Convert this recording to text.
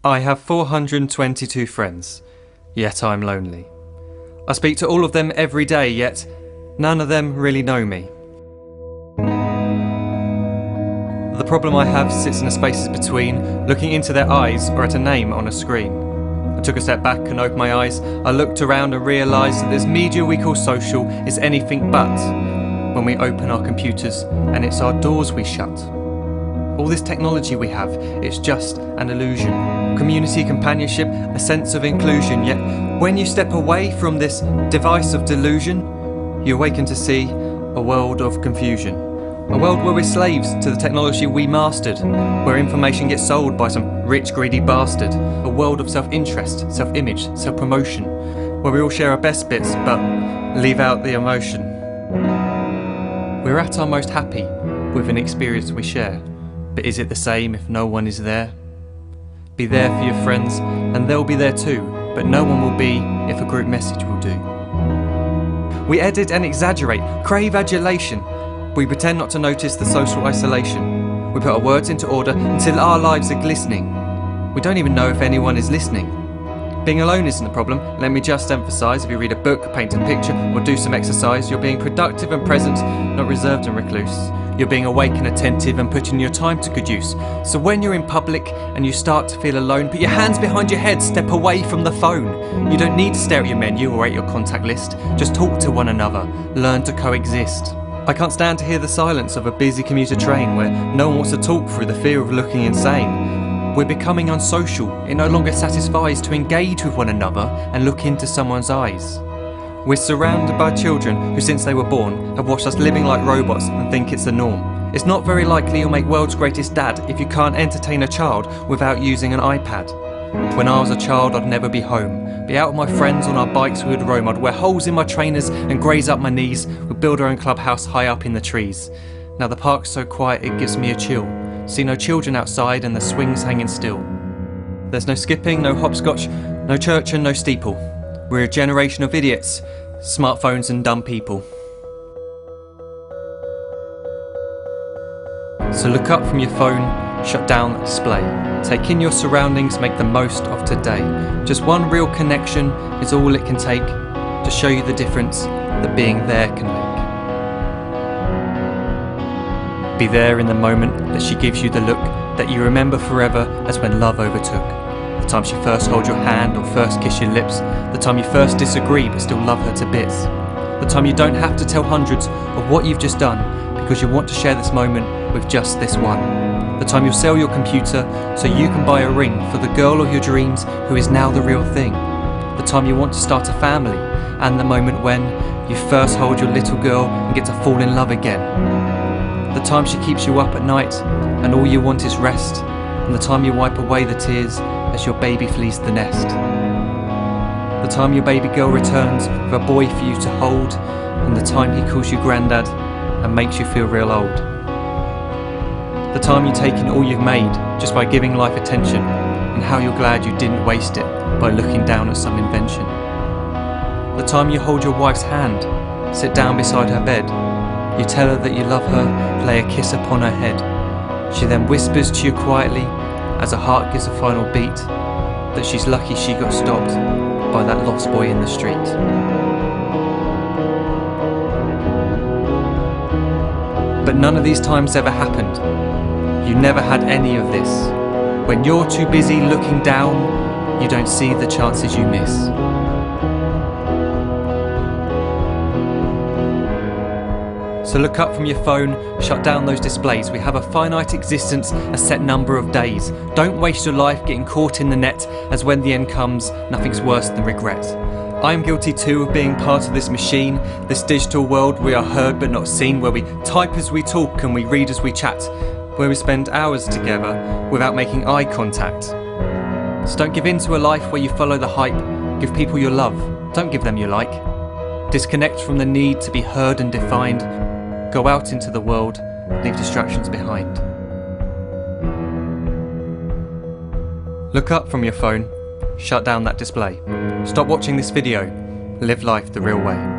I have 422 friends, yet I'm lonely. I speak to all of them every day, yet none of them really know me. The problem I have sits in the spaces between looking into their eyes or at a name on a screen. I took a step back and opened my eyes. I looked around and realised that this media we call social is anything but when we open our computers and it's our doors we shut. All this technology we have, it's just an illusion. Community, companionship, a sense of inclusion, yet when you step away from this device of delusion, you awaken to see a world of confusion. A world where we're slaves to the technology we mastered, where information gets sold by some rich, greedy bastard. A world of self-interest, self-image, self-promotion, where we all share our best bits but leave out the emotion. We're at our most happy with an experience we share, but is it the same if no one is there? Be there for your friends and they'll be there too, but no one will be if a group message will do. We edit and exaggerate, crave adulation. We pretend not to notice the social isolation. We put our words into order until our lives are glistening. We don't even know if anyone is listening. Being alone isn't the problem. Let me just emphasise, if you read a book, paint a picture or do some exercise, you're being productive and present, not reserved and recluse. You're being awake and attentive and putting your time to good use. So when you're in public and you start to feel alone, put your hands behind your head, step away from the phone. You don't need to stare at your menu or at your contact list. Just talk to one another. Learn to coexist. I can't stand to hear the silence of a busy commuter train where no one wants to talk through the fear of looking insane. We're becoming unsocial. It no longer satisfies to engage with one another and look into someone's eyes. We're surrounded by children who, since they were born, have watched us living like robots and think it's the norm. It's not very likely you'll make world's greatest dad if you can't entertain a child without using an iPad. When I was a child, I'd never be home. Be out with my friends on our bikes, we would roam. I'd wear holes in my trainers and graze up my knees. We'd build our own clubhouse high up in the trees. Now the park's so quiet it gives me a chill. See no children outside and the swings hanging still. There's no skipping, no hopscotch, no church and no steeple. We're a generation of idiots, smartphones and dumb people. So look up from your phone, shut down the display. Take in your surroundings, make the most of today. Just one real connection is all it can take to show you the difference that being there can make. Be there in the moment that she gives you the look that you remember forever as when love overtook. The time she first holds your hand or first kiss your lips. The time you first disagree but still love her to bits. The time you don't have to tell hundreds of what you've just done because you want to share this moment with just this one. The time you'll sell your computer so you can buy a ring for the girl of your dreams who is now the real thing. The time you want to start a family, and the moment when you first hold your little girl and get to fall in love again. The time she keeps you up at night and all you want is rest, and the time you wipe away the tears as your baby flees the nest. The time your baby girl returns with a boy for you to hold, and the time he calls you granddad and makes you feel real old. The time you take in all you've made just by giving life attention, and how you're glad you didn't waste it by looking down at some invention. The time you hold your wife's hand, sit down beside her bed, you tell her that you love her, lay a kiss upon her head. She then whispers to you quietly, as her heart gives a final beat, that she's lucky she got stopped by that lost boy in the street. But none of these times ever happened. You never had any of this. When you're too busy looking down, you don't see the chances you miss. So look up from your phone, shut down those displays. We have a finite existence, a set number of days. Don't waste your life getting caught in the net, as when the end comes, nothing's worse than regret. I'm guilty too of being part of this machine, this digital world we are heard but not seen, where we type as we talk and we read as we chat, where we spend hours together without making eye contact. So don't give in to a life where you follow the hype. Give people your love, don't give them your like. Disconnect from the need to be heard and defined. Go out into the world, leave distractions behind. Look up from your phone, shut down that display. Stop watching this video, live life the real way.